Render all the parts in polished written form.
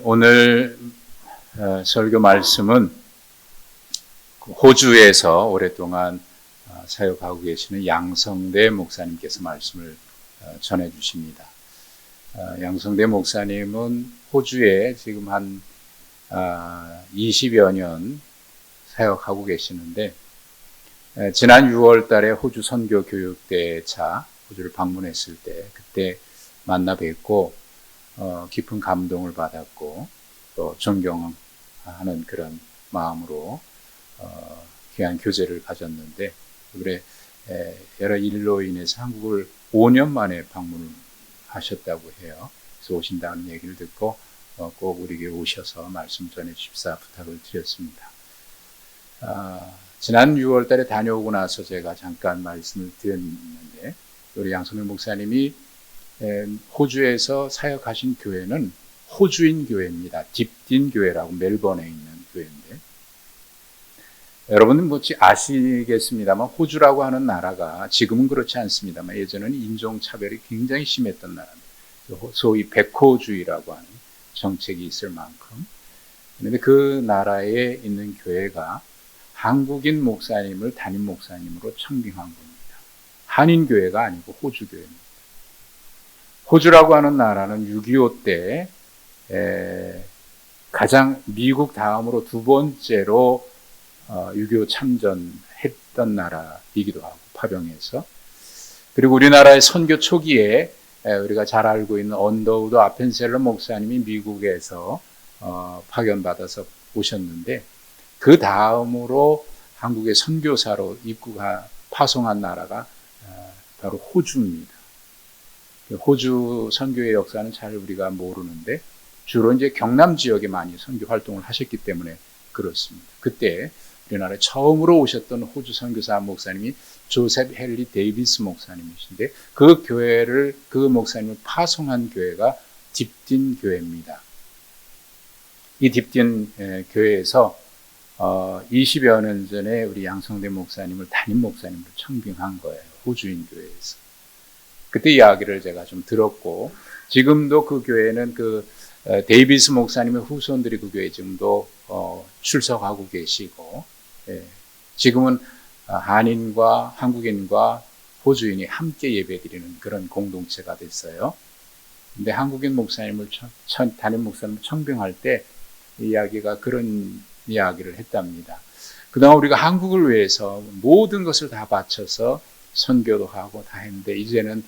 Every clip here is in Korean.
오늘 설교 말씀은 호주에서 오랫동안 사역하고 계시는 양성대 목사님께서 말씀을 전해 주십니다. 양성대 목사님은 호주에 지금 한 20여 년 사역하고 계시는데, 지난 6월 달에 호주 선교 교육대차 호주를 방문했을 때 그때 만나 뵙고 깊은 감동을 받았고 또 존경하는 그런 마음으로 귀한 교제를 가졌는데, 그래 여러 일로 인해서 한국을 5년 만에 방문을 하셨다고 해요. 그래서 오신다는 얘기를 듣고 꼭 우리에게 오셔서 말씀 전해 주십사 부탁을 드렸습니다. 지난 6월 달에 다녀오고 나서 제가 잠깐 말씀을 드렸는데, 우리 양성대 목사님이 호주에서 사역하신 교회는 호주인 교회입니다. 딥딘 교회라고 멜번에 있는 교회인데, 여러분은 아시겠습니다만 호주라고 하는 나라가 지금은 그렇지 않습니다만 예전에는 인종차별이 굉장히 심했던 나라입니다. 소위 백호주의라고 하는 정책이 있을 만큼. 그런데 그 나라에 있는 교회가 한국인 목사님을 담임 목사님으로 청빙한 겁니다. 한인 교회가 아니고 호주 교회입니다. 호주라고 하는 나라는 6.25 때 가장 미국 다음으로 두 번째로 6.25 참전했던 나라이기도 하고, 파병해서. 그리고 우리나라의 선교 초기에 우리가 잘 알고 있는 언더우드 아펜셀러 목사님이 미국에서 파견받아서 오셨는데, 그 다음으로 한국의 선교사로 파송한 나라가 바로 호주입니다. 호주 선교의 역사는 잘 우리가 모르는데 주로 이제 경남 지역에 많이 선교 활동을 하셨기 때문에 그렇습니다. 그때 우리나라에 처음으로 오셨던 호주 선교사 목사님이 조셉 헨리 데이비스 목사님이신데, 그 목사님을 파송한 교회가 딥딘 교회입니다. 이 딥딘 교회에서 20여 년 전에 우리 양성대 목사님을 담임 목사님으로 청빙한 거예요. 호주인 교회에서. 그때 이야기를 제가 좀 들었고, 지금도 그 교회는 데이비스 목사님의 후손들이 그 교회에 지금도 출석하고 계시고, 지금은 한인과 한국인과 호주인이 함께 예배드리는 그런 공동체가 됐어요. 근데 한국인 목사님을 담임 목사님을 청빙할 때 이야기가 그런 이야기를 했답니다. 그동안 우리가 한국을 위해서 모든 것을 다 바쳐서 선교도 하고 다 했는데 이제는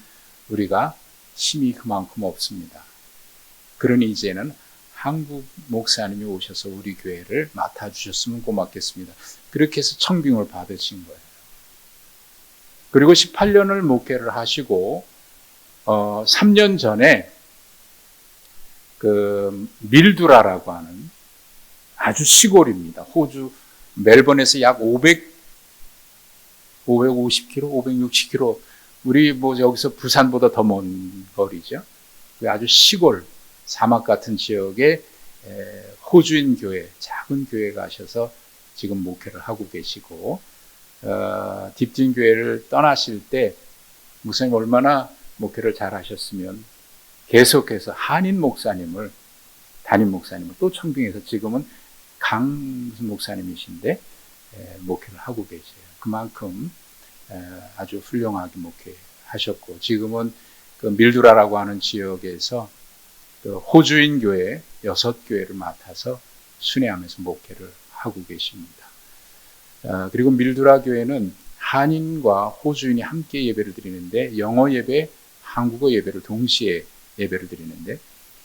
우리가 힘이 그만큼 없습니다. 그러니 이제는 한국 목사님이 오셔서 우리 교회를 맡아주셨으면 고맙겠습니다. 그렇게 해서 청빙을 받으신 거예요. 그리고 18년을 목회를 하시고 3년 전에 밀두라라고 하는 아주 시골입니다. 호주 멜번에서 약 550km, 560km, 우리 여기서 부산보다 더 먼 거리죠. 아주 시골 사막 같은 지역에 호주인 교회, 작은 교회 가셔서 지금 목회를 하고 계시고, 딥딘 교회를 떠나실 때 목사님 얼마나 목회를 잘 하셨으면 계속해서 한인 목사님을, 담임 목사님을 또 청빙해서 지금은 강 목사님이신데 목회를 하고 계세요. 그만큼 아주 훌륭하게 목회하셨고, 지금은 그 밀두라라고 하는 지역에서 호주인 교회 6교회를 맡아서 순회하면서 목회를 하고 계십니다. 그리고 밀두라 교회는 한인과 호주인이 함께 예배를 드리는데, 영어 예배, 한국어 예배를 동시에 예배를 드리는데,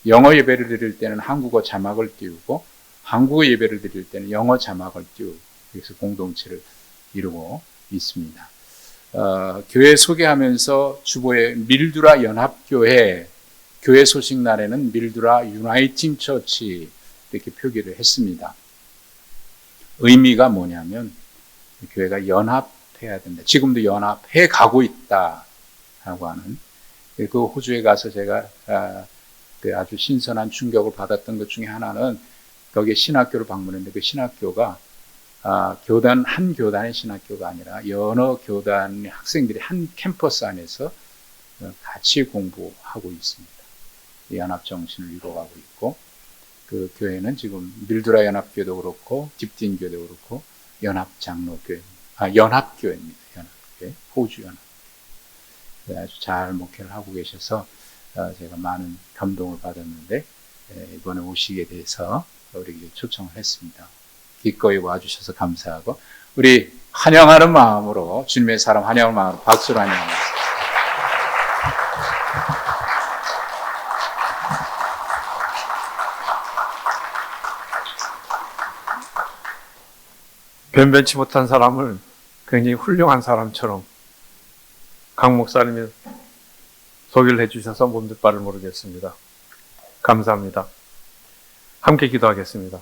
영어 예배를 드릴 때는 한국어 자막을 띄우고 한국어 예배를 드릴 때는 영어 자막을 띄우고, 그래서 공동체를 이루고 있습니다. 교회 소개하면서 주보에 밀두라 연합교회, 교회 소식 날에는 밀두라 유나이팅 처치 이렇게 표기를 했습니다. 의미가 뭐냐면 교회가 연합해야 된다. 지금도 연합해 가고 있다라고 하는, 그 호주에 가서 제가 아주 신선한 충격을 받았던 것 중에 하나는, 거기에 신학교를 방문했는데 그 신학교가 한 교단의 신학교가 아니라 여러 교단의 학생들이 한 캠퍼스 안에서 같이 공부하고 있습니다. 연합정신을 이루어가고 있고, 그 교회는 지금 밀두라 연합교회도 그렇고 딥딘교회도 그렇고 연합장로교회, 연합교회입니다. 연합교회, 호주 연합. 아주 잘 목회를 하고 계셔서 제가 많은 감동을 받았는데 이번에 오시게 돼서 우리에게 초청을 했습니다. 기꺼이 와주셔서 감사하고 우리 환영하는 마음으로 주님의 사람 환영하는 마음으로 박수로 환영합니다. 변변치 못한 사람을 굉장히 훌륭한 사람처럼 강 목사님이 소개를 해주셔서 몸둘 바를 모르겠습니다. 감사합니다. 함께 기도하겠습니다.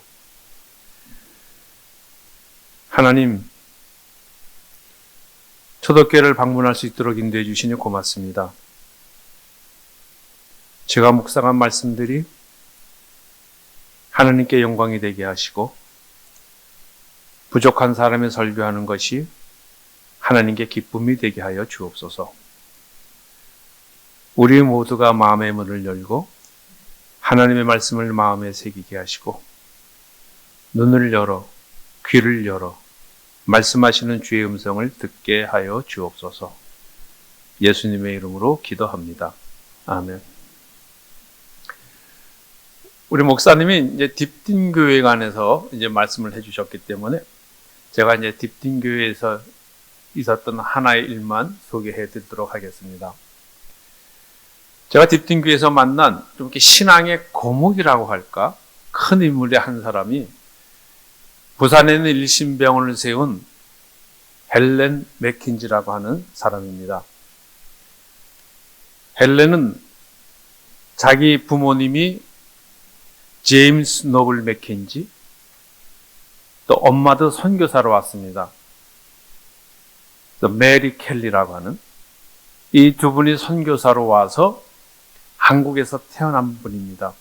하나님, 초대교회를 방문할 수 있도록 인도해 주시니 고맙습니다. 제가 묵상한 말씀들이 하나님께 영광이 되게 하시고 부족한 사람의 설교하는 것이 하나님께 기쁨이 되게 하여 주옵소서. 우리 모두가 마음의 문을 열고 하나님의 말씀을 마음에 새기게 하시고 눈을 열어 귀를 열어 말씀하시는 주의 음성을 듣게 하여 주옵소서. 예수님의 이름으로 기도합니다. 아멘. 우리 목사님이 이제 딥딘교회에 관해서 이제 말씀을 해주셨기 때문에 제가 이제 딥딘교회에서 있었던 하나의 일만 소개해 드리도록 하겠습니다. 제가 딥딘교회에서 만난 좀 이렇게 신앙의 고목이라고 할까? 큰 인물의 한 사람이 부산에 있는 일신병원을 세운 헬렌 맥킨지라고 하는 사람입니다. 헬렌은 자기 부모님이 제임스 노블 맥킨지, 또 엄마도 선교사로 왔습니다. 또 메리 켈리라고 하는 이 두 분이 선교사로 와서 한국에서 태어난 분입니다.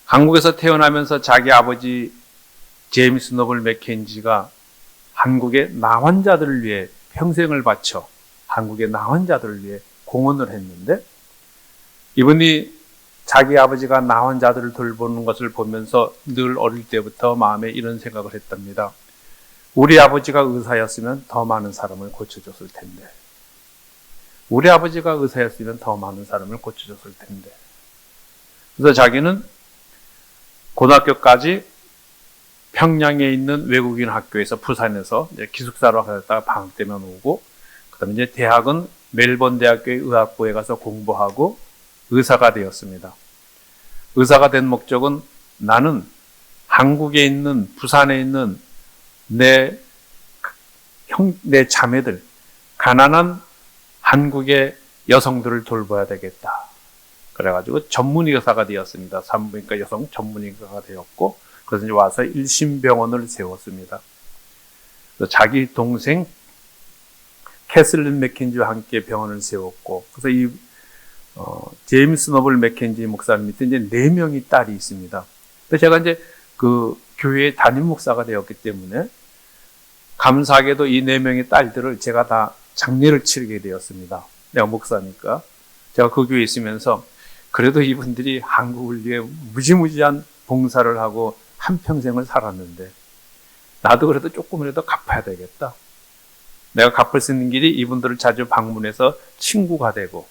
한국에서 태어나면서 자기 아버지 제임스 노블 맥켄지가 한국의 나환자들을 위해 평생을 바쳐 한국의 나환자들을 위해 공헌을 했는데, 이분이 자기 아버지가 나환자들을 돌보는 것을 보면서 늘 어릴 때부터 마음에 이런 생각을 했답니다. 우리 아버지가 의사였으면 더 많은 사람을 고쳐줬을 텐데, 우리 아버지가 의사였으면 더 많은 사람을 고쳐줬을 텐데. 그래서 자기는 고등학교까지 평양에 있는 외국인 학교에서 부산에서 이제 기숙사로 갔다가 방학 때면 오고, 그다음에 이제 대학은 멜번 대학교의 의학부에 가서 공부하고 의사가 되었습니다. 의사가 된 목적은 나는 한국에 있는, 부산에 있는 내 자매들, 가난한 한국의 여성들을 돌봐야 되겠다. 그래가지고 전문의사가 되었습니다. 산부인과 여성 전문의사가 되었고, 그래서 이제 와서 일신병원을 세웠습니다. 자기 동생 캐슬린 맥켄지와 함께 병원을 세웠고, 그래서 이 제임스 노블 맥켄지 목사님 밑에 이제 4명의 딸이 있습니다. 그래서 제가 이제 그 교회의 담임 목사가 되었기 때문에 감사하게도 이 4명의 딸들을 제가 다 장례를 치르게 되었습니다. 내가 목사니까. 제가 그 교회에 있으면서 그래도 이분들이 한국을 위해 무지무지한 봉사를 하고 한평생을 살았는데 나도 그래도 조금이라도 갚아야 되겠다. 내가 갚을 수 있는 길이 이분들을 자주 방문해서 친구가 되고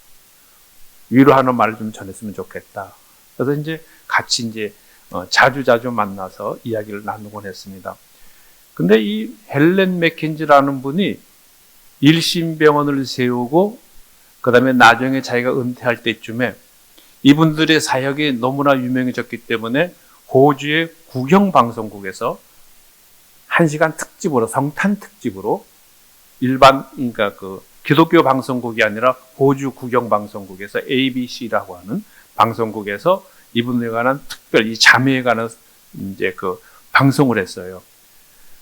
위로하는 말을 좀 전했으면 좋겠다. 그래서 이제 같이 이제 자주 만나서 이야기를 나누곤 했습니다. 근데 이 헬렌 맥켄지라는 분이 일신병원을 세우고 그 다음에 나중에 자기가 은퇴할 때쯤에 이분들의 사역이 너무나 유명해졌기 때문에 호주의 국영방송국에서 1시간 특집으로, 성탄 특집으로 그러니까 그 기독교 방송국이 아니라 호주 국영방송국에서 ABC라고 하는 방송국에서 이분들에 관한 특별, 이 자매에 관한 이제 그 방송을 했어요.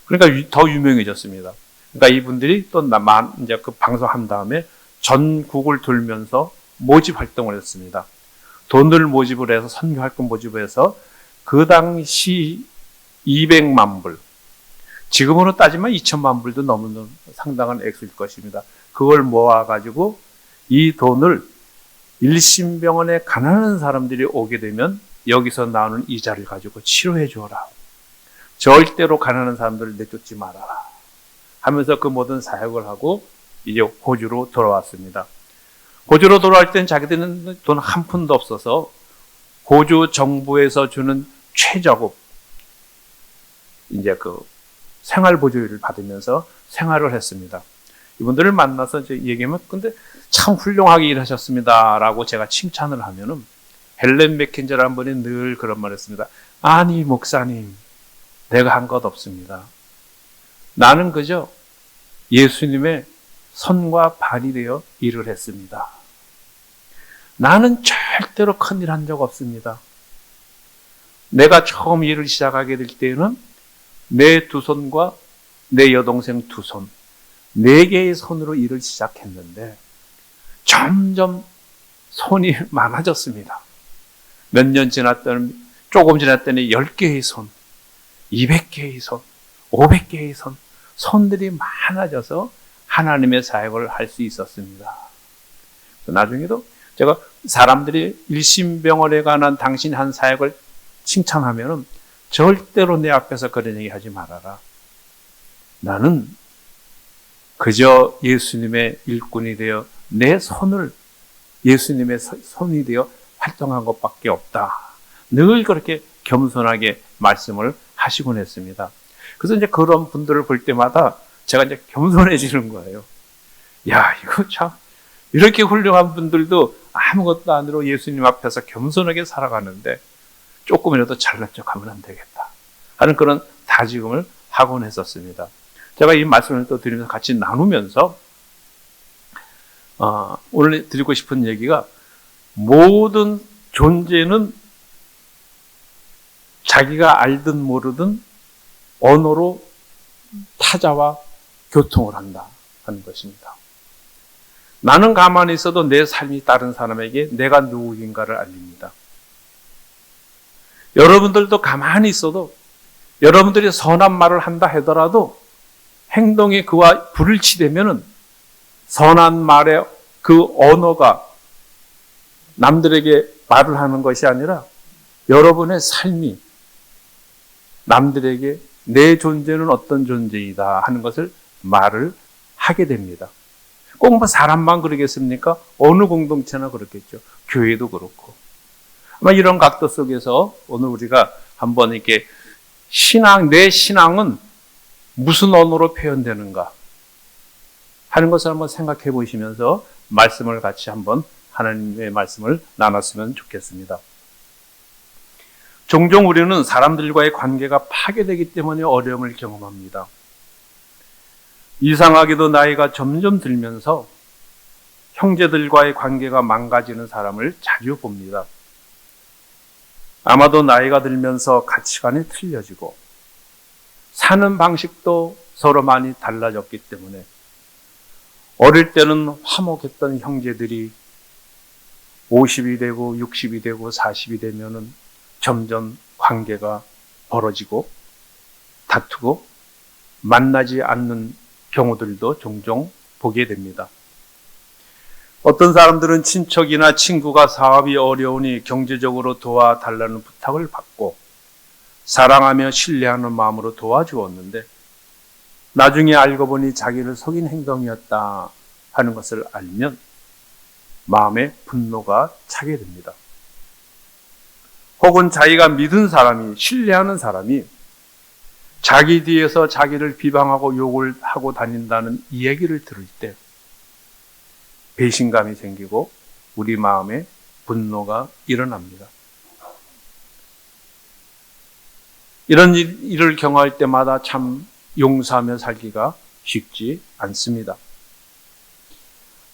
그러니까 더 유명해졌습니다. 그러니까 이분들이 또 이제 그 방송한 다음에 전국을 돌면서 모집 활동을 했습니다. 돈을 모집을 해서 선교활동 모집을 해서 그 당시 200만 불, 지금으로 따지면 2천만 불도 넘는 상당한 액수일 것입니다. 그걸 모아가지고 이 돈을 일신병원에 가난한 사람들이 오게 되면 여기서 나오는 이자를 가지고 치료해 주어라. 절대로 가난한 사람들을 내쫓지 말아라. 하면서 그 모든 사역을 하고 이제 호주로 돌아왔습니다. 호주로 돌아올 땐 자기들은 돈 한 푼도 없어서 호주 정부에서 주는 최저급 이제 그 생활보조료를 받으면서 생활을 했습니다. 이분들을 만나서 이제 얘기하면 근데 참 훌륭하게 일하셨습니다라고 제가 칭찬을 하면은 헬렌 맥킨저라는 분이 늘 그런 말을 했습니다. 아니 목사님, 내가 한 것 없습니다. 나는 그저 예수님의 손과 발이 되어 일을 했습니다. 나는 절대로 큰일 한 적 없습니다. 내가 처음 일을 시작하게 될 때에는 내 두 손과 내 여동생 두 손, 4개의 손으로 일을 시작했는데 점점 손이 많아졌습니다. 몇 년 지났더니 조금 지났더니 10개의 손, 200개의 손, 500개의 손, 손들이 많아져서 하나님의 사역을 할 수 있었습니다. 나중에도 제가 사람들이 일심병원에 관한 당신 한 사역을 칭찬하면은 절대로 내 앞에서 그런 얘기 하지 말아라. 나는 그저 예수님의 일꾼이 되어 내 손을 예수님의 손이 되어 활동한 것밖에 없다. 늘 그렇게 겸손하게 말씀을 하시곤 했습니다. 그래서 이제 그런 분들을 볼 때마다 제가 이제 겸손해지는 거예요. 야, 이거 참, 이렇게 훌륭한 분들도 아무것도 아니로 예수님 앞에서 겸손하게 살아가는데 조금이라도 잘난 척 하면 안 되겠다 하는 그런 다짐을 하곤 했었습니다. 제가 이 말씀을 또 드리면서 같이 나누면서 오늘 드리고 싶은 얘기가 모든 존재는 자기가 알든 모르든 언어로 타자와 교통을 한다 하는 것입니다. 나는 가만히 있어도 내 삶이 다른 사람에게 내가 누구인가를 알립니다. 여러분들도 가만히 있어도 여러분들이 선한 말을 한다 하더라도 행동이 그와 불일치되면은 선한 말의 그 언어가 남들에게 말을 하는 것이 아니라 여러분의 삶이 남들에게 내 존재는 어떤 존재이다 하는 것을 말을 하게 됩니다. 꼭 뭐 사람만 그러겠습니까? 어느 공동체나 그렇겠죠. 교회도 그렇고. 아마 이런 각도 속에서 오늘 우리가 한번 이렇게 내 신앙은 무슨 언어로 표현되는가 하는 것을 한번 생각해 보시면서 말씀을 같이 한번 하나님의 말씀을 나눴으면 좋겠습니다. 종종 우리는 사람들과의 관계가 파괴되기 때문에 어려움을 경험합니다. 이상하게도 나이가 점점 들면서 형제들과의 관계가 망가지는 사람을 자주 봅니다. 아마도 나이가 들면서 가치관이 틀려지고 사는 방식도 서로 많이 달라졌기 때문에 어릴 때는 화목했던 형제들이 50이 되고 60이 되고 40이 되면은 점점 관계가 벌어지고 다투고 만나지 않는 경우들도 종종 보게 됩니다. 어떤 사람들은 친척이나 친구가 사업이 어려우니 경제적으로 도와달라는 부탁을 받고 사랑하며 신뢰하는 마음으로 도와주었는데 나중에 알고 보니 자기를 속인 행동이었다 하는 것을 알면 마음에 분노가 차게 됩니다. 혹은 자기가 믿은 사람이, 신뢰하는 사람이 자기 뒤에서 자기를 비방하고 욕을 하고 다닌다는 이야기를 들을 때 배신감이 생기고 우리 마음에 분노가 일어납니다. 이런 일을 경험할 때마다 참 용서하며 살기가 쉽지 않습니다.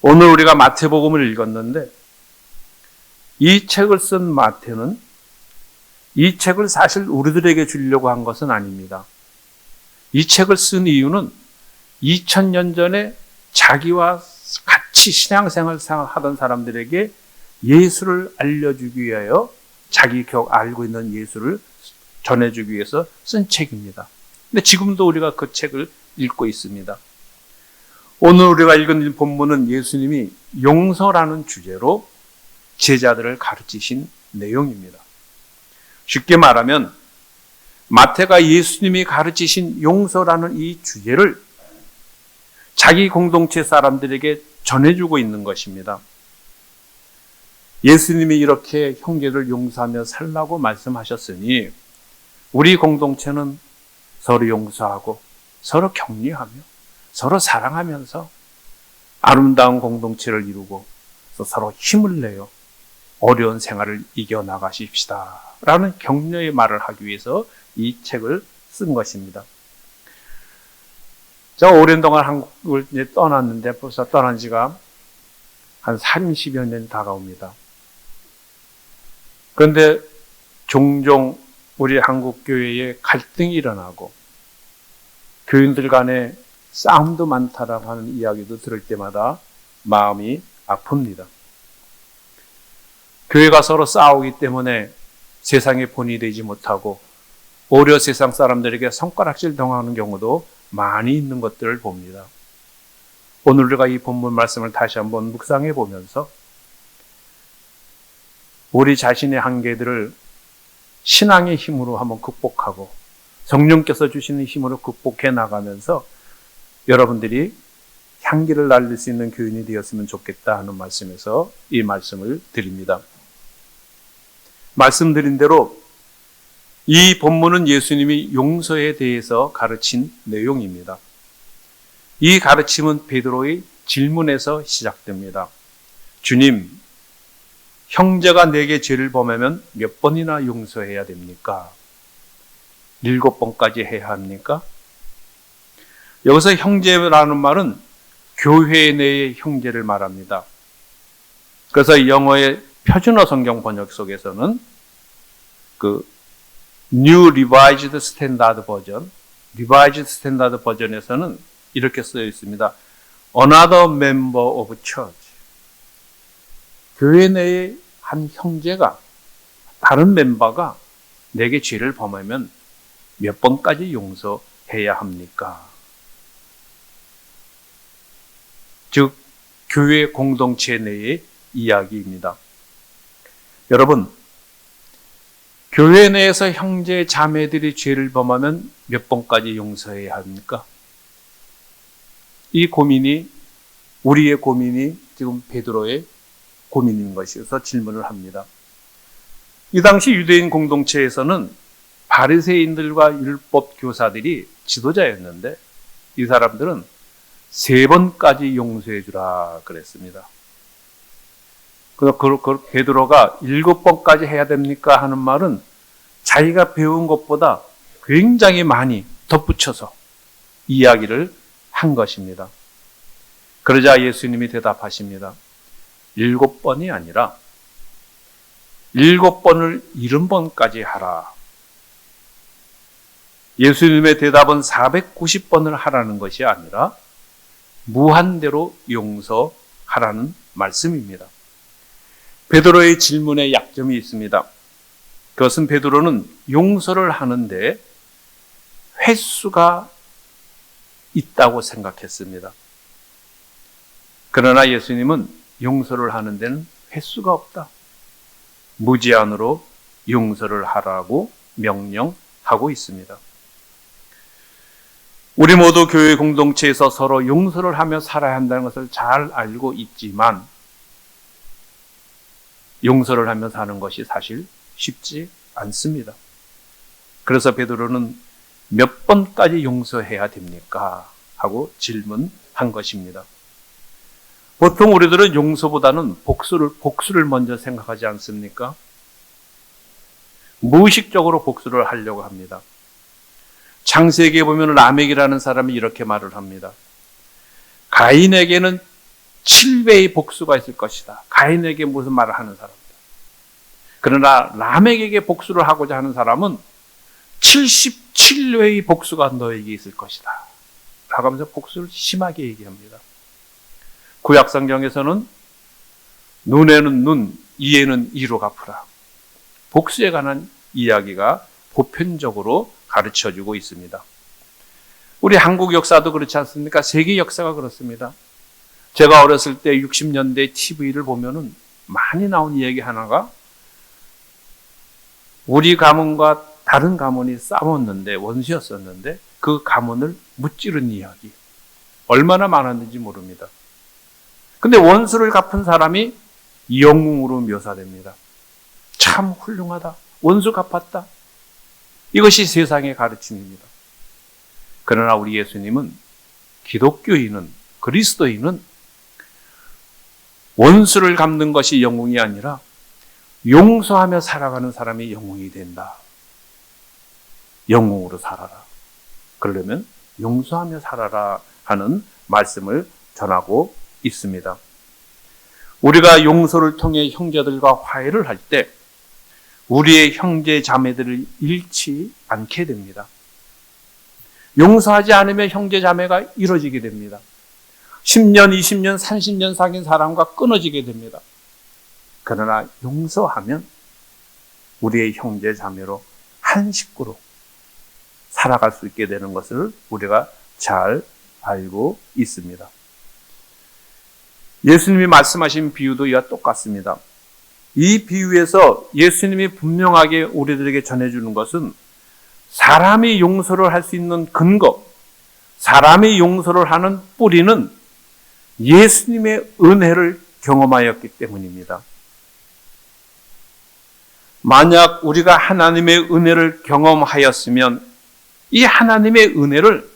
오늘 우리가 마태복음을 읽었는데 이 책을 쓴 마태는 이 책을 사실 우리들에게 주려고 한 것은 아닙니다. 이 책을 쓴 이유는 2000년 전에 자기와 같이 신앙생활 하던 사람들에게 예수를 알려주기 위하여 자기 알고 있는 예수를 전해주기 위해서 쓴 책입니다. 근데 지금도 우리가 그 책을 읽고 있습니다. 오늘 우리가 읽은 본문은 예수님이 용서라는 주제로 제자들을 가르치신 내용입니다. 쉽게 말하면 마태가 예수님이 가르치신 용서라는 이 주제를 자기 공동체 사람들에게 전해주고 있는 것입니다. 예수님이 이렇게 형제를 용서하며 살라고 말씀하셨으니 우리 공동체는 서로 용서하고 서로 격려하며 서로 사랑하면서 아름다운 공동체를 이루고 서로 힘을 내어 어려운 생활을 이겨나가십시다 라는 격려의 말을 하기 위해서 이 책을 쓴 것입니다. 제가 오랜 동안 한국을 이제 떠났는데 벌써 떠난 지가 한 30여 년 다가옵니다. 그런데 종종 우리 한국 교회에 갈등이 일어나고 교인들 간에 싸움도 많다라고 하는 이야기도 들을 때마다 마음이 아픕니다. 교회가 서로 싸우기 때문에 세상에 본이 되지 못하고 오히려 세상 사람들에게 손가락질 당하는 경우도 많이 있는 것들을 봅니다. 오늘 우리가 이 본문 말씀을 다시 한번 묵상해 보면서 우리 자신의 한계들을 신앙의 힘으로 한번 극복하고 성령께서 주시는 힘으로 극복해 나가면서 여러분들이 향기를 날릴 수 있는 교인이 되었으면 좋겠다 하는 말씀에서 이 말씀을 드립니다. 말씀드린 대로 이 본문은 예수님이 용서에 대해서 가르친 내용입니다. 이 가르침은 베드로의 질문에서 시작됩니다. 주님, 형제가 내게 죄를 범하면 몇 번이나 용서해야 됩니까? 7번까지 해야 합니까? 여기서 형제라는 말은 교회 내의 형제를 말합니다. 그래서 영어의 표준어 성경 번역 속에서는 그 New Revised Standard Version, Revised Standard Version에서는 이렇게 쓰여 있습니다. Another member of church. 교회 내의 한 형제가, 다른 멤버가 내게 죄를 범하면 몇 번까지 용서해야 합니까? 즉, 교회 공동체 내의 이야기입니다. 여러분, 교회 내에서 형제 자매들이 죄를 범하면 몇 번까지 용서해야 합니까? 이 고민이, 우리의 고민이 지금 베드로의 고민인 것이어서 질문을 합니다. 이 당시 유대인 공동체에서는 바리새인들과 율법 교사들이 지도자였는데 이 사람들은 3번까지 용서해 주라 그랬습니다. 그래서 베드로가 7번까지 해야 됩니까? 하는 말은 자기가 배운 것보다 굉장히 많이 덧붙여서 이야기를 한 것입니다. 그러자 예수님이 대답하십니다. 7번이 아니라 7번을 70번까지 하라. 예수님의 대답은 490번을 하라는 것이 아니라 무한대로 용서하라는 말씀입니다. 베드로의 질문에 약점이 있습니다. 그것은 베드로는 용서를 하는데 횟수가 있다고 생각했습니다. 그러나 예수님은 용서를 하는 데는 횟수가 없다. 무제한으로 용서를 하라고 명령하고 있습니다. 우리 모두 교회 공동체에서 서로 용서를 하며 살아야 한다는 것을 잘 알고 있지만 용서를 하며 사는 것이 사실 쉽지 않습니다. 그래서 베드로는 몇 번까지 용서해야 됩니까? 하고 질문한 것입니다. 보통 우리들은 용서보다는 복수를 먼저 생각하지 않습니까? 무의식적으로 복수를 하려고 합니다. 창세기에 보면 라멕이라는 사람이 이렇게 말을 합니다. 가인에게는 7배의 복수가 있을 것이다. 가인에게 무슨 말을 하는 사람이다. 그러나 라멕에게 복수를 하고자 하는 사람은 77회의 복수가 너에게 있을 것이다. 라고 하면서 복수를 심하게 얘기합니다. 구약성경에서는 눈에는 눈, 이에는 이로 갚으라. 복수에 관한 이야기가 보편적으로 가르쳐주고 있습니다. 우리 한국 역사도 그렇지 않습니까? 세계 역사가 그렇습니다. 제가 어렸을 때 60년대 TV를 보면은 많이 나온 이야기 하나가 우리 가문과 다른 가문이 싸웠는데, 원수였었는데 그 가문을 무찌른 이야기 얼마나 많았는지 모릅니다. 근데 원수를 갚은 사람이 영웅으로 묘사됩니다. 참 훌륭하다. 원수 갚았다. 이것이 세상의 가르침입니다. 그러나 우리 예수님은, 기독교인은, 그리스도인은 원수를 갚는 것이 영웅이 아니라 용서하며 살아가는 사람이 영웅이 된다. 영웅으로 살아라. 그러려면 용서하며 살아라 하는 말씀을 전하고 있습니다. 우리가 용서를 통해 형제들과 화해를 할 때 우리의 형제 자매들을 잃지 않게 됩니다. 용서하지 않으면 형제 자매가 이뤄지게 됩니다. 10년, 20년, 30년 사귄 사람과 끊어지게 됩니다. 그러나 용서하면 우리의 형제 자매로 한 식구로 살아갈 수 있게 되는 것을 우리가 잘 알고 있습니다. 예수님이 말씀하신 비유도 이와 똑같습니다. 이 비유에서 예수님이 분명하게 우리들에게 전해주는 것은 사람이 용서를 할 수 있는 근거, 사람이 용서를 하는 뿌리는 예수님의 은혜를 경험하였기 때문입니다. 만약 우리가 하나님의 은혜를 경험하였으면 이 하나님의 은혜를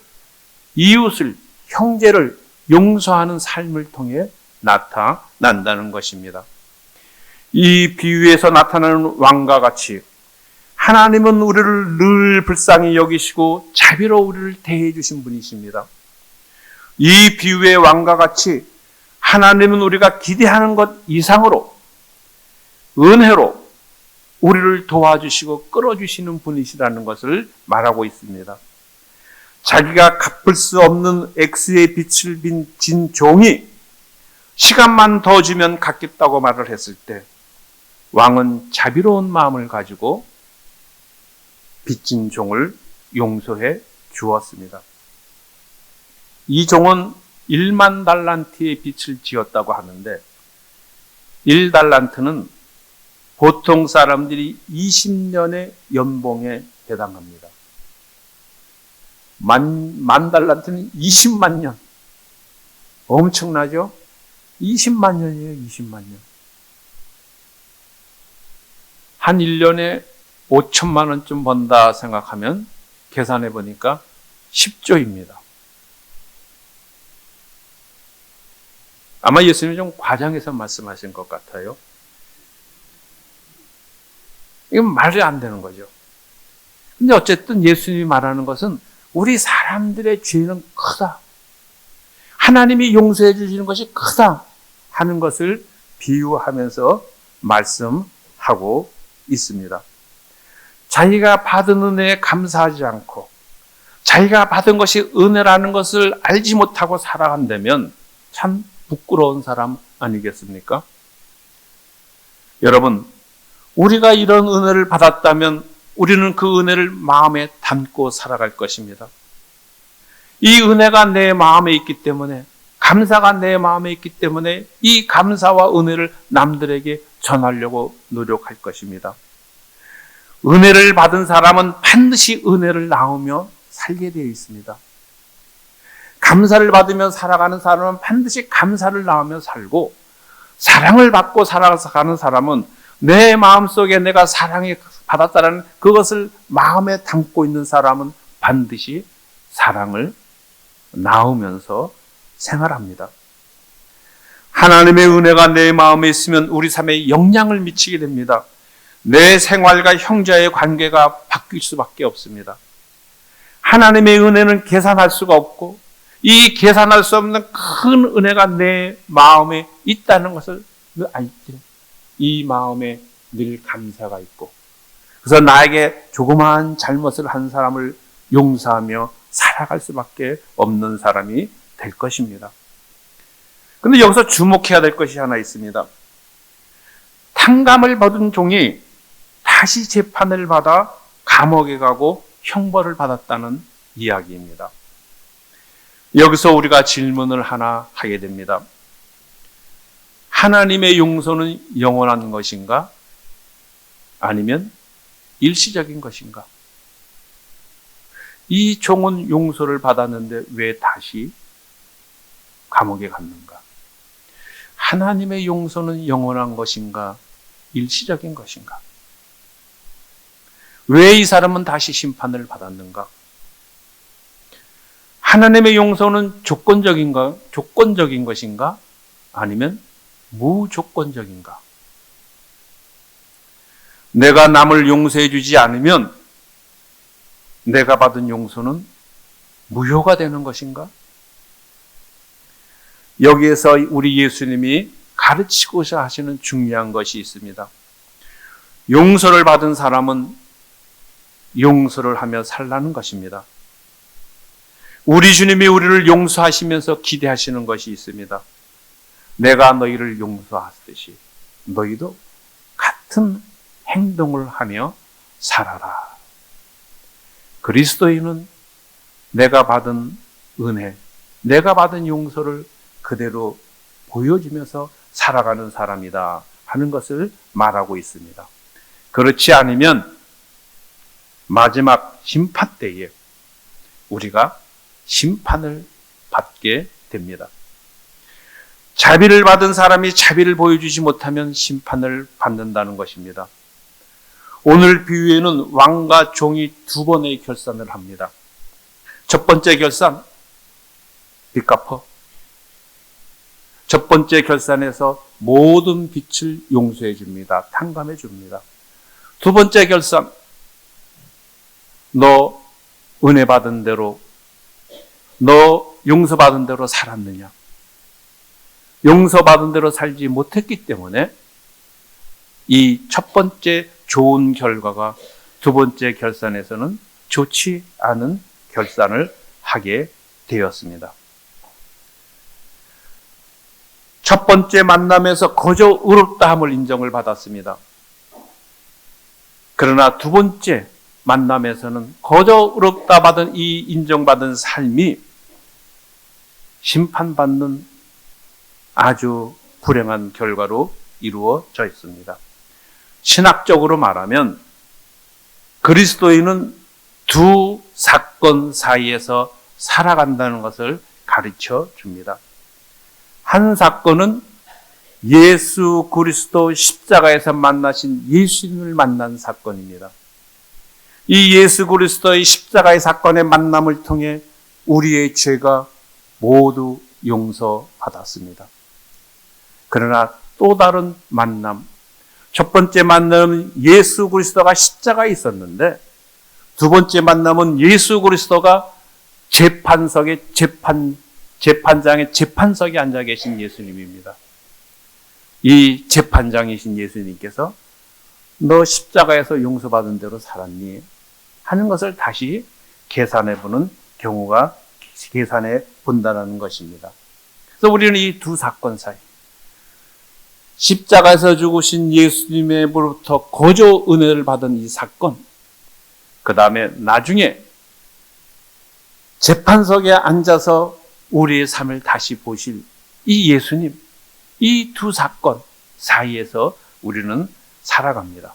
이웃을, 형제를 용서하는 삶을 통해 나타난다는 것입니다. 이 비유에서 나타나는 왕과 같이 하나님은 우리를 늘 불쌍히 여기시고 자비로 우리를 대해 주신 분이십니다. 이 비유의 왕과 같이 하나님은 우리가 기대하는 것 이상으로 은혜로 우리를 도와주시고 끌어주시는 분이시라는 것을 말하고 있습니다. 자기가 갚을 수 없는 X의 빛을 진 종이 시간만 더 주면 갚겠다고 말을 했을 때 왕은 자비로운 마음을 가지고 빚진 종을 용서해 주었습니다. 이 종은 1만 달란트의 빚을 지었다고 하는데 1달란트는 보통 사람들이 20년의 연봉에 해당합니다. 만 달란트는 20만 년. 엄청나죠? 20만 년이에요, 20만 년. 한 1년에 5천만 원쯤 번다 생각하면 계산해 보니까 10조입니다. 아마 예수님이 좀 과장해서 말씀하신 것 같아요. 이건 말이 안 되는 거죠. 근데 어쨌든 예수님이 말하는 것은 우리 사람들의 죄는 크다. 하나님이 용서해 주시는 것이 크다 하는 것을 비유하면서 말씀하고 있습니다. 자기가 받은 은혜에 감사하지 않고 자기가 받은 것이 은혜라는 것을 알지 못하고 살아간다면 참 부끄러운 사람 아니겠습니까? 여러분, 우리가 이런 은혜를 받았다면 우리는 그 은혜를 마음에 담고 살아갈 것입니다. 이 은혜가 내 마음에 있기 때문에, 감사가 내 마음에 있기 때문에 이 감사와 은혜를 남들에게 전하려고 노력할 것입니다. 은혜를 받은 사람은 반드시 은혜를 나누며 살게 되어 있습니다. 감사를 받으며 살아가는 사람은 반드시 감사를 나누며 살고, 사랑을 받고 살아가는 사람은 내 마음속에 내가 사랑을 받았다는 그것을 마음에 담고 있는 사람은 반드시 사랑을 나누면서 생활합니다. 하나님의 은혜가 내 마음에 있으면 우리 삶에 영향을 미치게 됩니다. 내 생활과 형제의 관계가 바뀔 수밖에 없습니다. 하나님의 은혜는 계산할 수가 없고 이 계산할 수 없는 큰 은혜가 내 마음에 있다는 것을 알 때 이 마음에 늘 감사가 있고, 그래서 나에게 조그마한 잘못을 한 사람을 용서하며 살아갈 수밖에 없는 사람이 될 것입니다. 그런데 여기서 주목해야 될 것이 하나 있습니다. 탕감을 받은 종이 다시 재판을 받아 감옥에 가고 형벌을 받았다는 이야기입니다. 여기서 우리가 질문을 하나 하게 됩니다. 하나님의 용서는 영원한 것인가? 아니면 일시적인 것인가? 이 종은 용서를 받았는데 왜 다시 감옥에 갔는가? 하나님의 용서는 영원한 것인가? 일시적인 것인가? 왜 이 사람은 다시 심판을 받았는가? 하나님의 용서는 조건적인가? 조건적인 것인가? 아니면 무조건적인가? 내가 남을 용서해 주지 않으면 내가 받은 용서는 무효가 되는 것인가? 여기에서 우리 예수님이 가르치고자 하시는 중요한 것이 있습니다. 용서를 받은 사람은 용서를 하며 살라는 것입니다. 우리 주님이 우리를 용서하시면서 기대하시는 것이 있습니다. 내가 너희를 용서하듯이 너희도 같은 행동을 하며 살아라. 그리스도인은 내가 받은 은혜, 내가 받은 용서를 그대로 보여주면서 살아가는 사람이다 하는 것을 말하고 있습니다. 그렇지 않으면 마지막 심판 때에 우리가 심판을 받게 됩니다. 자비를 받은 사람이 자비를 보여주지 못하면 심판을 받는다는 것입니다. 오늘 비유에는 왕과 종이 두 번의 결산을 합니다. 첫 번째 결산, 빚 갚어. 첫 번째 결산에서 모든 빚을 용서해 줍니다. 탕감해 줍니다. 두 번째 결산, 너 은혜 받은 대로, 너 용서받은 대로 살았느냐? 용서받은 대로 살지 못했기 때문에 이 첫 번째 좋은 결과가 두 번째 결산에서는 좋지 않은 결산을 하게 되었습니다. 첫 번째 만남에서 거저 의롭다함을 인정을 받았습니다. 그러나 두 번째 만남에서는 거저 의롭다 받은 이 인정받은 삶이 심판받는 아주 불행한 결과로 이루어져 있습니다. 신학적으로 말하면 그리스도인은 두 사건 사이에서 살아간다는 것을 가르쳐 줍니다. 한 사건은 예수 그리스도 십자가에서 만나신 예수님을 만난 사건입니다. 이 예수 그리스도의 십자가의 사건의 만남을 통해 우리의 죄가 모두 용서받았습니다. 그러나 또 다른 만남, 첫 번째 만남은 예수 그리스도가 십자가에 있었는데 두 번째 만남은 예수 그리스도가 재판석에 재판장의 재판석에 앉아 계신 예수님입니다. 이 재판장이신 예수님께서 너 십자가에서 용서받은 대로 살았니? 하는 것을 다시 계산해 보는 경우가 계산해 본다는 것입니다. 그래서 우리는 이 두 사건 사이, 십자가에서 죽으신 예수님으로부터 거저 은혜를 받은 이 사건, 그 다음에 나중에 재판석에 앉아서 우리의 삶을 다시 보실 이 예수님, 이 두 사건 사이에서 우리는 살아갑니다.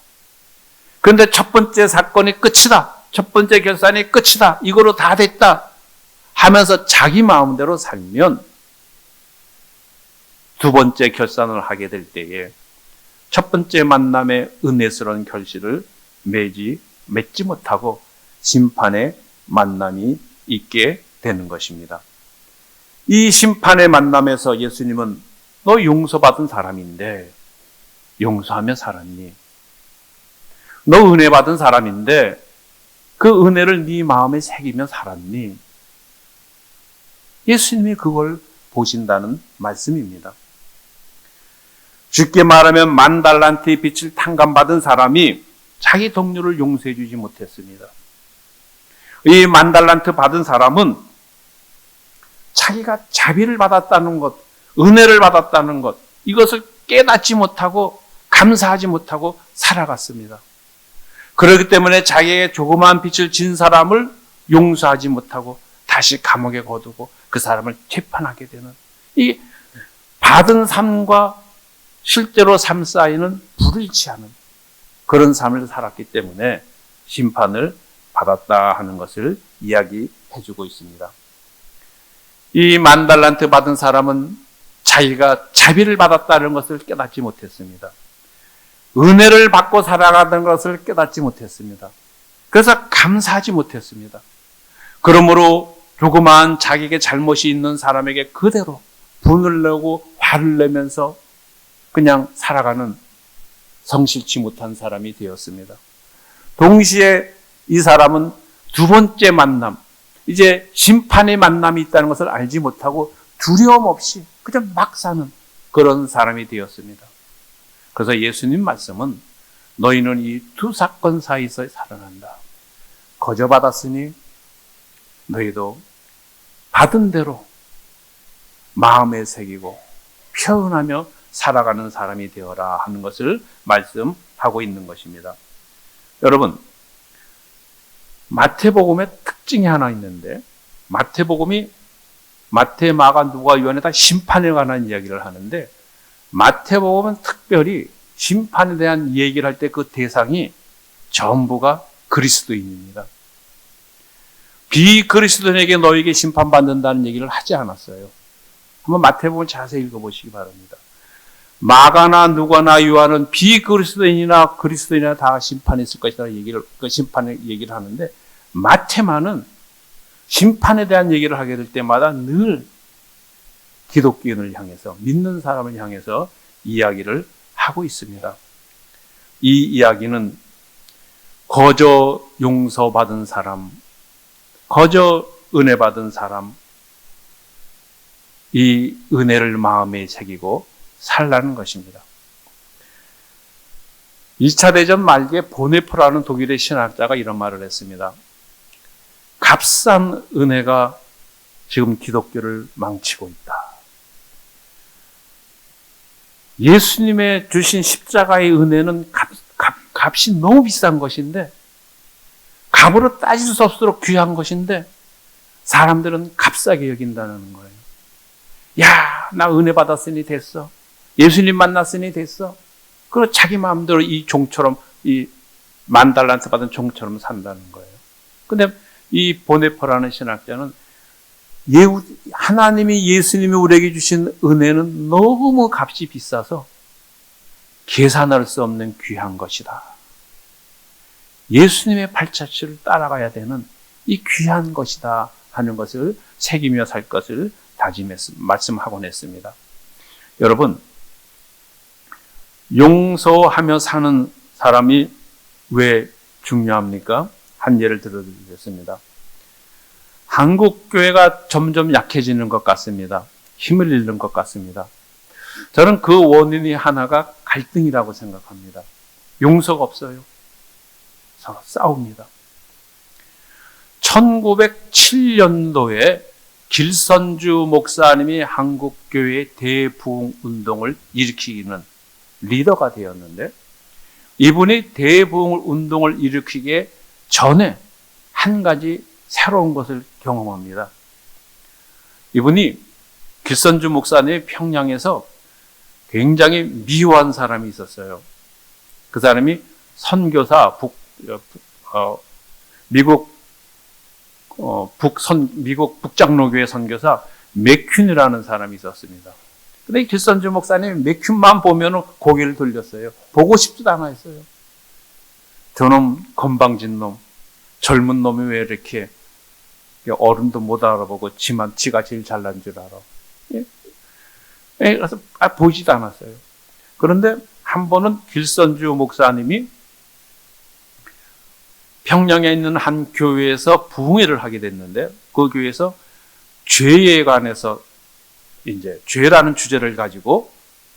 그런데 첫 번째 사건이 끝이다, 첫 번째 결산이 끝이다, 이거로 다 됐다 하면서 자기 마음대로 살면 두 번째 결산을 하게 될 때에 첫 번째 만남의 은혜스러운 결실을 맺지 못하고 심판의 만남이 있게 되는 것입니다. 이 심판의 만남에서 예수님은 너 용서받은 사람인데 용서하며 살았니? 너 은혜 받은 사람인데 그 은혜를 네 마음에 새기며 살았니? 예수님이 그걸 보신다는 말씀입니다. 쉽게 말하면 10,000달란트의 빚을 탕감받은 사람이 자기 동료를 용서해 주지 못했습니다. 이 10,000달란트 받은 사람은 자기가 자비를 받았다는 것, 은혜를 받았다는 것, 이것을 깨닫지 못하고 감사하지 못하고 살아갔습니다. 그렇기 때문에 자기의 조그마한 빚을 진 사람을 용서하지 못하고 다시 감옥에 거두고 그 사람을 재판하게 되는, 이 받은 삶과 실제로 삶 사이는 불일치하는 그런 삶을 살았기 때문에 심판을 받았다 하는 것을 이야기해주고 있습니다. 이 10,000달란트 받은 사람은 자기가 자비를 받았다는 것을 깨닫지 못했습니다. 은혜를 받고 살아가는 것을 깨닫지 못했습니다. 그래서 감사하지 못했습니다. 그러므로 조그마한 자기에게 잘못이 있는 사람에게 그대로 분을 내고 화를 내면서 그냥 살아가는 성실치 못한 사람이 되었습니다. 동시에 이 사람은 두 번째 만남, 이제 심판의 만남이 있다는 것을 알지 못하고 두려움 없이 그냥 막 사는 그런 사람이 되었습니다. 그래서 예수님 말씀은 너희는 이 두 사건 사이에서 살아난다. 거저 받았으니 너희도 받은 대로 마음에 새기고 표현하며 살아가는 사람이 되어라 하는 것을 말씀하고 있는 것입니다. 여러분, 마태복음의 특징이 하나 있는데, 마태복음이 마태, 마가, 누가, 요한에 다 심판에 관한 이야기를 하는데, 마태복음은 특별히 심판에 대한 얘기를 할 때 그 대상이 전부가 그리스도인입니다. 비그리스도인에게 너에게 심판받는다는 얘기를 하지 않았어요. 한번 마태복음 자세히 읽어보시기 바랍니다. 마가나 누가나 요한은 비그리스도인이나 그리스도인이나 다 심판했을 것이다 그 심판의 얘기를 하는데, 마태만은 심판에 대한 얘기를 하게 될 때마다 늘 기독교인을 향해서, 믿는 사람을 향해서 이야기를 하고 있습니다. 이 이야기는 거저 용서받은 사람, 거저 은혜 받은 사람, 이 은혜를 마음에 새기고 살라는 것입니다. 2차 대전 말기에 보네포라는 독일의 신학자가 이런 말을 했습니다. 값싼 은혜가 지금 기독교를 망치고 있다. 예수님의 주신 십자가의 은혜는 값이 너무 비싼 것인데, 값으로 따질 수 없도록 귀한 것인데 사람들은 값싸게 여긴다는 거예요. 야, 나 은혜 받았으니 됐어. 예수님 만났으니 됐어. 그리고 자기 마음대로 이 종처럼, 이 10,000달란트 받은 종처럼 산다는 거예요. 근데 이 보네포라는 신학자는 하나님이, 예수님이 우리에게 주신 은혜는 너무 값이 비싸서 계산할 수 없는 귀한 것이다. 예수님의 발자취를 따라가야 되는 이 귀한 것이다 하는 것을 새기며 살 것을 말씀하곤 했습니다. 여러분, 용서하며 사는 사람이 왜 중요합니까? 한 예를 들어드리겠습니다. 한국 교회가 점점 약해지는 것 같습니다. 힘을 잃는 것 같습니다. 저는 그 원인이 하나가 갈등이라고 생각합니다. 용서가 없어요. 싸웁니다. 1907년도에 길선주 목사님이 한국교회의 대부흥운동을 일으키는 리더가 되었는데, 이분이 대부흥운동을 일으키기 전에 한 가지 새로운 것을 경험합니다. 이분이, 길선주 목사님이 평양에서 굉장히 미워한 사람이 있었어요. 그 사람이 선교사, 미국 북장로교회 선교사 맥퀸이라는 사람이 있었습니다. 근데 이 길선주 목사님이 맥퀸만 보면 고개를 돌렸어요. 보고 싶지도 않아 했어요. 저놈, 건방진 놈, 젊은 놈이 왜 이렇게 어른도 못 알아보고 지가 제일 잘난 줄 알아. 그래서 보지도 않았어요. 그런데 한 번은 길선주 목사님이 평양에 있는 한 교회에서 부흥회를 하게 됐는데, 그 교회에서 죄에 관해서 이제 죄라는 주제를 가지고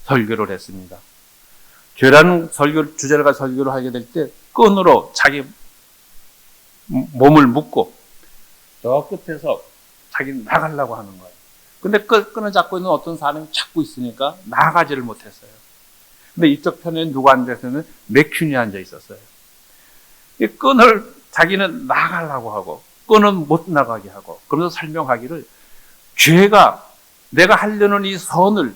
설교를 했습니다. 죄라는 주제를 가지고 설교를 하게 될 때 끈으로 자기 몸을 묶고 저 끝에서 자기 나가려고 하는 거예요. 근데 끈을 잡고 있는 어떤 사람이 찾고 있으니까 나가지를 못했어요. 근데 이쪽 편에 누가 앉아있었냐면 맥퀸이 앉아 있었어요. 이 끈을 자기는 나가려고 하고 끈은 못 나가게 하고, 그러면서 설명하기를, 죄가 내가 하려는 이 선을,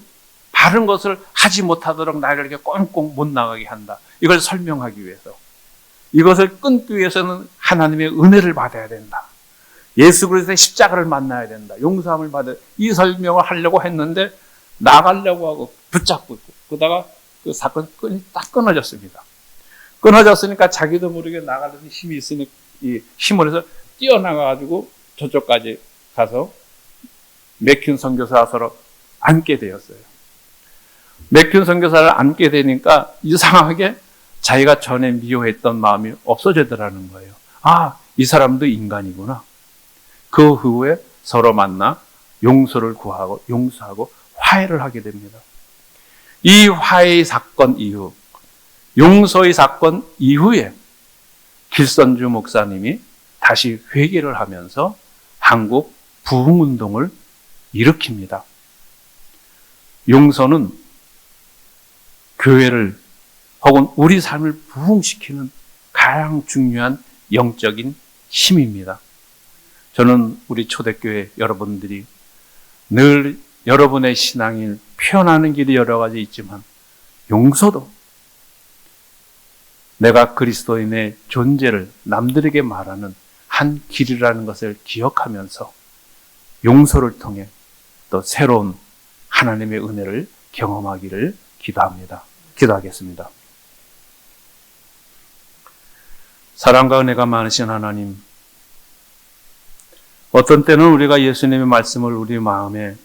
바른 것을 하지 못하도록 나를 이렇게 꽁꽁 못 나가게 한다. 이걸 설명하기 위해서. 이것을 끊기 위해서는 하나님의 은혜를 받아야 된다. 예수 그리스도의 십자가를 만나야 된다. 용서함을 받아야 된다. 이 설명을 하려고 했는데 나가려고 하고 붙잡고 있고 그러다가 그 사건이 딱 끊어졌습니다. 끊어졌으니까 자기도 모르게 나가려는 힘이 있으니 이 힘을 해서 뛰어나가가지고 저쪽까지 가서 맥균 선교사가 서로 앉게 되었어요. 맥균 선교사를 앉게 되니까 이상하게 자기가 전에 미워했던 마음이 없어지더라는 거예요. 아, 이 사람도 인간이구나. 그 후에 서로 만나 용서를 구하고 용서하고 화해를 하게 됩니다. 이 화해의 사건 이후, 용서의 사건 이후에 길선주 목사님이 다시 회개를 하면서 한국 부흥운동을 일으킵니다. 용서는 교회를 혹은 우리 삶을 부흥시키는 가장 중요한 영적인 힘입니다. 저는 우리 초대교회 여러분들이 늘 여러분의 신앙을 표현하는 길이 여러 가지 있지만 용서도 내가 그리스도인의 존재를 남들에게 말하는 한 길이라는 것을 기억하면서 용서를 통해 또 새로운 하나님의 은혜를 경험하기를 기도합니다. 기도하겠습니다. 사랑과 은혜가 많으신 하나님, 어떤 때는 우리가 예수님의 말씀을 우리 마음에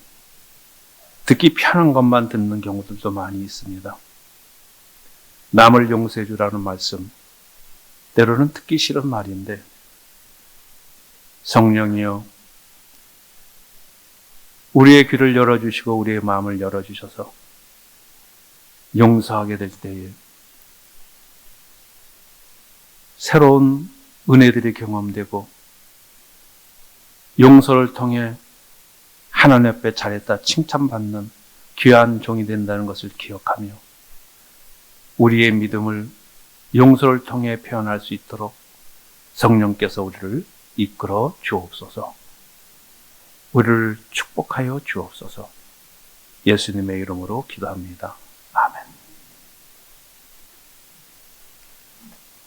듣기 편한 것만 듣는 경우들도 많이 있습니다. 남을 용서해 주라는 말씀, 때로는 듣기 싫은 말인데 성령이여 우리의 귀를 열어주시고 우리의 마음을 열어주셔서 용서하게 될 때에 새로운 은혜들이 경험되고 용서를 통해 하나님 앞에 잘했다 칭찬받는 귀한 종이 된다는 것을 기억하며 우리의 믿음을 용서를 통해 표현할 수 있도록 성령께서 우리를 이끌어 주옵소서. 우리를 축복하여 주옵소서. 예수님의 이름으로 기도합니다.